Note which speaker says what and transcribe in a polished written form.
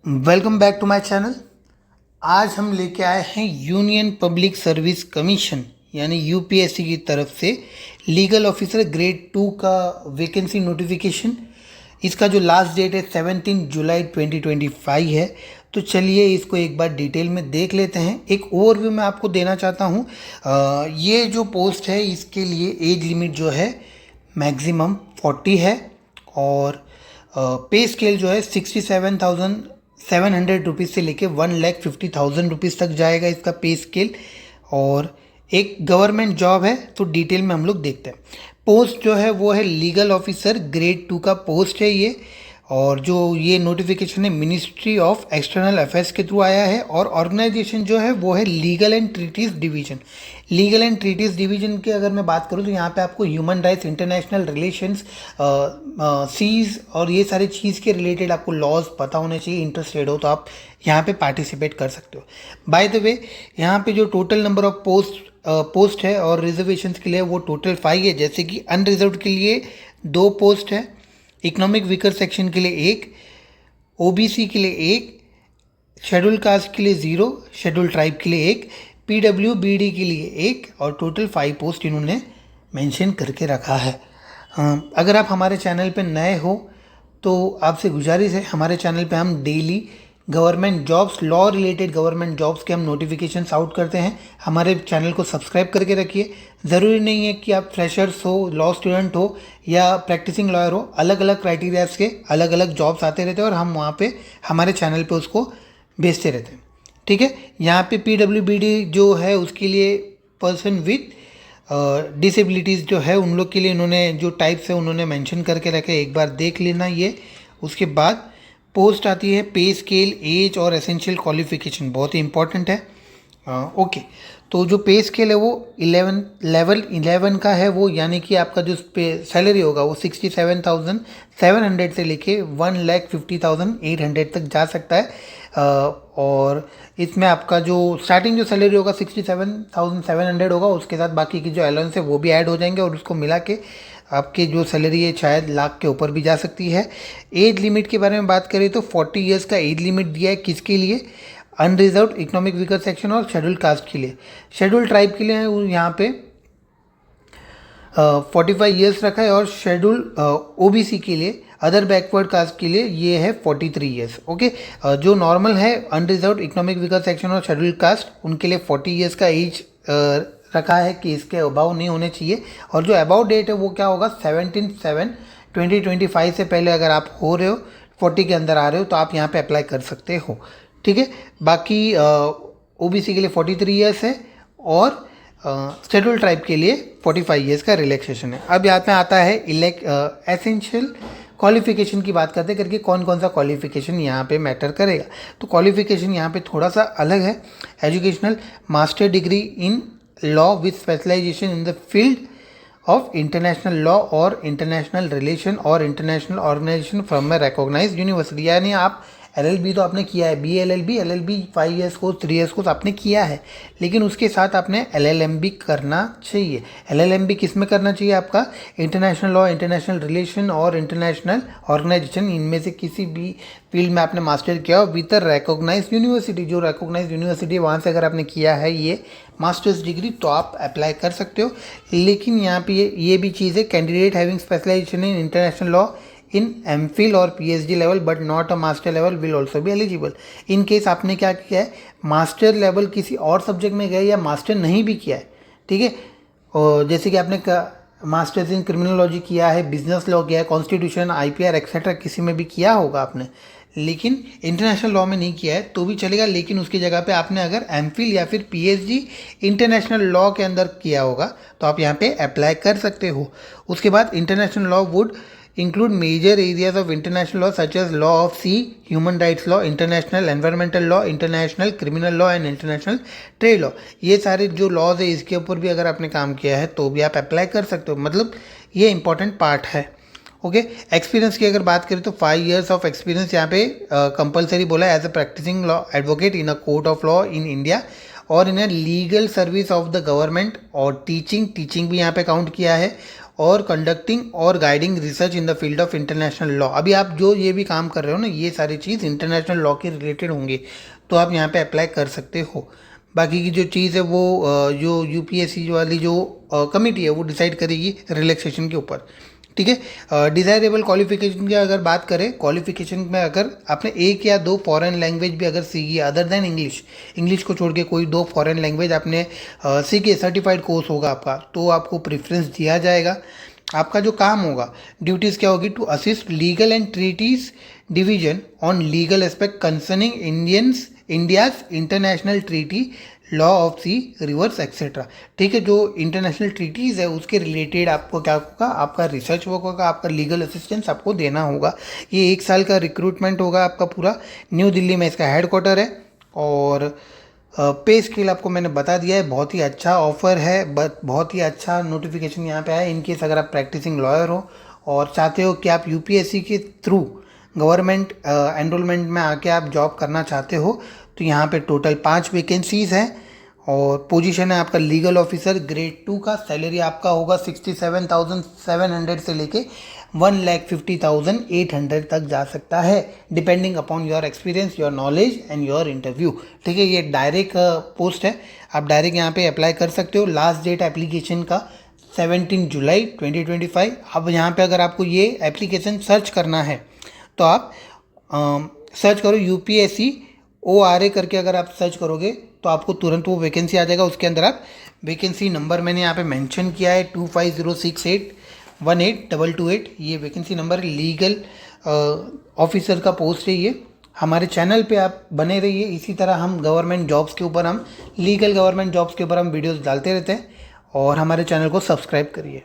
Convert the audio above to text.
Speaker 1: Welcome back to my channel. आज हम लेके आए हैं यूनियन पब्लिक सर्विस कमीशन यानी यूपीएससी की तरफ से लीगल ऑफिसर ग्रेड 2 का वैकेंसी नोटिफिकेशन। इसका जो लास्ट डेट है 17 जुलाई 2025 है। तो चलिए इसको एक बार डिटेल में देख लेते हैं। एक ओवरव्यू मैं आपको देना चाहता हूँ। ये जो पोस्ट है इसके लिए एज लिमिट जो है मैक्सिमम 40 है और पे स्केल जो है 67,700 रुपीज़ से लेके 1,50,000 रुपीज़ तक जाएगा इसका पे स्केल। और एक गवर्नमेंट जॉब है। तो डिटेल में हम लोग देखते हैं। पोस्ट जो है वो है लीगल ऑफिसर ग्रेड 2 का पोस्ट है ये। और जो ये नोटिफिकेशन है मिनिस्ट्री ऑफ एक्सटर्नल अफेयर्स के थ्रू आया है और ऑर्गेनाइजेशन जो है वो है Legal and Treaties Division. Legal and Treaties Division की अगर मैं बात करूँ तो यहाँ पे आपको human rights, international relations, seas और ये सारी चीज़ के रिलेटेड आपको लॉज पता होने चाहिए। इंटरेस्टेड हो तो आप यहाँ पे पार्टिसिपेट कर सकते हो। बाय द वे यहाँ पे जो टोटल नंबर ऑफ पोस्ट है और रिजर्वेशन के लिए वो टोटल 5 है। जैसे कि अनरिजर्व के लिए 2 पोस्ट है, इकोनॉमिक वीकर सेक्शन के लिए 1, ओबीसी के लिए 1, शेड्यूल कास्ट के लिए 0, शेड्यूल ट्राइब के लिए 1, पीडब्ल्यूबीडी के लिए 1 और टोटल 5 पोस्ट इन्होंने मेंशन करके रखा है। अगर आप हमारे चैनल पे नए हो तो आपसे गुजारिश है, हमारे चैनल पे हम daily government jobs, law related government jobs के हम नोटिफिकेशंस आउट करते हैं। हमारे चैनल को सब्सक्राइब करके रखिए। ज़रूरी नहीं है कि आप फ्रेशर्स हो, लॉ स्टूडेंट हो या प्रैक्टिसिंग लॉयर हो, अलग अलग क्राइटेरियाज के अलग अलग जॉब्स आते रहते हैं और हम वहाँ पे हमारे चैनल पे उसको भेजते रहते हैं। ठीक है। यहाँ पे पीडब्ल्यूबीडी जो है उसके लिए पर्सन विथ डिसेबिलिटीज़ जो है उन लोग के लिए इन्होंने जो टाइप्स है उन्होंने मेंशन करके रखे, एक बार देख लेना ये। उसके बाद पोस्ट आती है पे स्केल, एज और एसेंशियल क्वालिफिकेशन, बहुत ही इंपॉर्टेंट है। ओके। तो जो पे स्केल है वो 11 लेवल 11 का है वो, यानी कि आपका जो सैलरी होगा वो 67,700 से लेके 1,50,800 तक जा सकता है। और इसमें आपका जो स्टार्टिंग जो सैलरी होगा 67,700 होगा, उसके साथ बाकी की जो अलाउंस है वो भी ऐड हो जाएंगे और उसको मिला के आपके जो सैलरी है शायद लाख के ऊपर भी जा सकती है। एज लिमिट के बारे में बात करें तो 40 ईयर्स का एज लिमिट दिया है। किसके लिए? अनरिजर्व, इकोनॉमिक वीकर सेक्शन और शेड्यूल कास्ट के लिए। शेड्यूल ट्राइब के लिए यहाँ पे 45 ईयर्स रखा है और शेड्यूल ओबीसी के लिए, अदर बैकवर्ड कास्ट के लिए ये है 43 ईयर्स। ओके। जो नॉर्मल है अनरिजर्व, इकोनॉमिक वीकर सेक्शन और शेड्यूल कास्ट उनके लिए 40 ईयर्स का एज रखा है कि इसके अबाव नहीं होने चाहिए। और जो अबाव डेट है वो क्या होगा? 17/7/2025 से पहले अगर आप हो रहे हो, 40 के अंदर आ रहे हो तो आप यहाँ पे अप्लाई कर सकते हो। ठीक है। बाकी ओबीसी के लिए 43 ईयर्स है और शेड्यूल ट्राइब के लिए 45 ईयर्स का रिलैक्सेशन है। अब यहाँ पे आता है एसेंशियल क्वालिफिकेशन की बात करते करके कौन कौन सा क्वालिफिकेशन यहाँ पे मैटर करेगा। तो क्वालिफिकेशन यहाँ पे थोड़ा सा अलग है। Educational, master degree in law with specialisation in the field of international law और इंटरनेशनल रिलेशन और international organisation from a recognised university. यानी आप एलएलबी तो आपने किया है, LLB 5 years course, 3 years course आपने किया है, लेकिन उसके साथ आपने एलएलएम भी करना चाहिए। एलएलएम भी किस में करना चाहिए आपका? इंटरनेशनल लॉ, इंटरनेशनल रिलेशन और इंटरनेशनल ऑर्गेनाइजेशन, इनमें से किसी भी फील्ड में आपने मास्टर किया हो विद रिकॉग्नाइज्ड यूनिवर्सिटी। जो रिकॉग्नाइज्ड यूनिवर्सिटी वहाँ से अगर आपने किया है ये मास्टर्स डिग्री तो आप अप्लाई कर सकते हो। लेकिन यहाँ पे ये भी चीज़ है, candidate having specialization in international law in MPhil और PhD level but not a master level will also be eligible. In case आपने क्या किया है, मास्टर लेवल किसी और सब्जेक्ट में गए या मास्टर नहीं भी किया है, ठीक है, और जैसे कि आपने मास्टर्स इन क्रिमिनोलॉजी किया है, बिजनेस लॉ किया है, कॉन्स्टिट्यूशन, आईपीआर एक्सेट्रा किसी में भी किया होगा आपने, लेकिन इंटरनेशनल लॉ में नहीं किया है तो भी चलेगा। लेकिन उसकी जगह पे आपने अगर एमफिल या फिर पीएचडी इंटरनेशनल लॉ के अंदर किया होगा तो आप यहाँ पे अप्लाई कर सकते हो। उसके बाद international law would include major areas of international law such as law of sea, human rights law, international environmental law, international criminal law and international trade law। ये सारे जो लॉज है इसके ऊपर भी अगर आपने काम किया है तो भी आप अप्लाई कर सकते हो। मतलब ये इंपॉर्टेंट पार्ट है। ओके। एक्सपीरियंस की अगर बात करें तो 5 ईयर्स ऑफ एक्सपीरियंस यहाँ पे कंपलसरी बोला है as a practising law advocate in a court of law in India और in a legal service of the government. और टीचिंग भी यहाँ पे काउंट किया है। और कंडक्टिंग और guiding research in the field of international law. अभी आप जो ये भी काम कर रहे हो ना, ये सारी चीज़ इंटरनेशनल लॉ के रिलेटेड होंगे, तो आप यहाँ पे अप्लाई कर सकते हो। बाकी की जो चीज़ है वो जो यूपीएससी वाली जो कमेटी है वो डिसाइड करेगी रिलैक्सेशन के ऊपर, ठीक है। डिज़ायरेबल क्वालिफिकेशन की अगर बात करें, क्वालिफिकेशन में अगर आपने एक या दो फॉरेन लैंग्वेज भी अगर सीखी है अदर देन इंग्लिश, इंग्लिश को छोड़ के कोई दो फॉरेन लैंग्वेज आपने सीखी, सर्टिफाइड कोर्स होगा आपका, तो आपको प्रेफरेंस दिया जाएगा। आपका जो काम होगा, ड्यूटीज़ क्या होगी, to assist Legal and Treaties Division on legal aspect concerning India's international treaty, law of sea rivers etcetera, ठीक है। जो इंटरनेशनल ट्रीटीज़ है उसके रिलेटेड आपको क्या होगा, आपका रिसर्च वर्क होगा, आपका लीगल असिस्टेंस आपको देना होगा। ये 1 साल का रिक्रूटमेंट होगा आपका पूरा। न्यू दिल्ली में इसका हेडक्वार्टर है। और पे स्केल आपको मैंने बता दिया है, बहुत ही अच्छा ऑफर है, बहुत ही अच्छा नोटिफिकेशन यहाँ पे आया। इनकेस अगर आप प्रैक्टिसिंग लॉयर हो और चाहते हो कि आप यूपीएससी के थ्रू गवर्नमेंट एनरोलमेंट में आके आप जॉब करना चाहते हो, तो यहाँ पे टोटल 5 वैकेंसीज़ हैं। और पोजीशन है आपका लीगल ऑफिसर ग्रेड 2 का। सैलरी आपका होगा 67,700 से लेके 1,50,800 तक जा सकता है, depending upon your experience, your knowledge and your interview, ठीक है। ये डायरेक्ट पोस्ट है, आप डायरेक्ट यहाँ पे अप्लाई कर सकते हो। लास्ट डेट एप्लीकेशन का 17 जुलाई 2025। अब यहाँ पे अगर आपको ये एप्लीकेशन सर्च करना है तो आप सर्च करो यूपीएससी ORA करके, अगर आप सर्च करोगे तो आपको तुरंत वो वैकेंसी आ जाएगा। उसके अंदर आप वैकेंसी नंबर मैंने यहाँ पे मेंशन किया है 2506818228, ये वैकेंसी नंबर लीगल ऑफिसर का पोस्ट है ये। हमारे चैनल पे आप बने रहिए, इसी तरह हम गवर्नमेंट जॉब्स के ऊपर, हम लीगल गवर्नमेंट जॉब्स के ऊपर हम वीडियोस डालते रहते हैं। और हमारे चैनल को सब्सक्राइब करिए।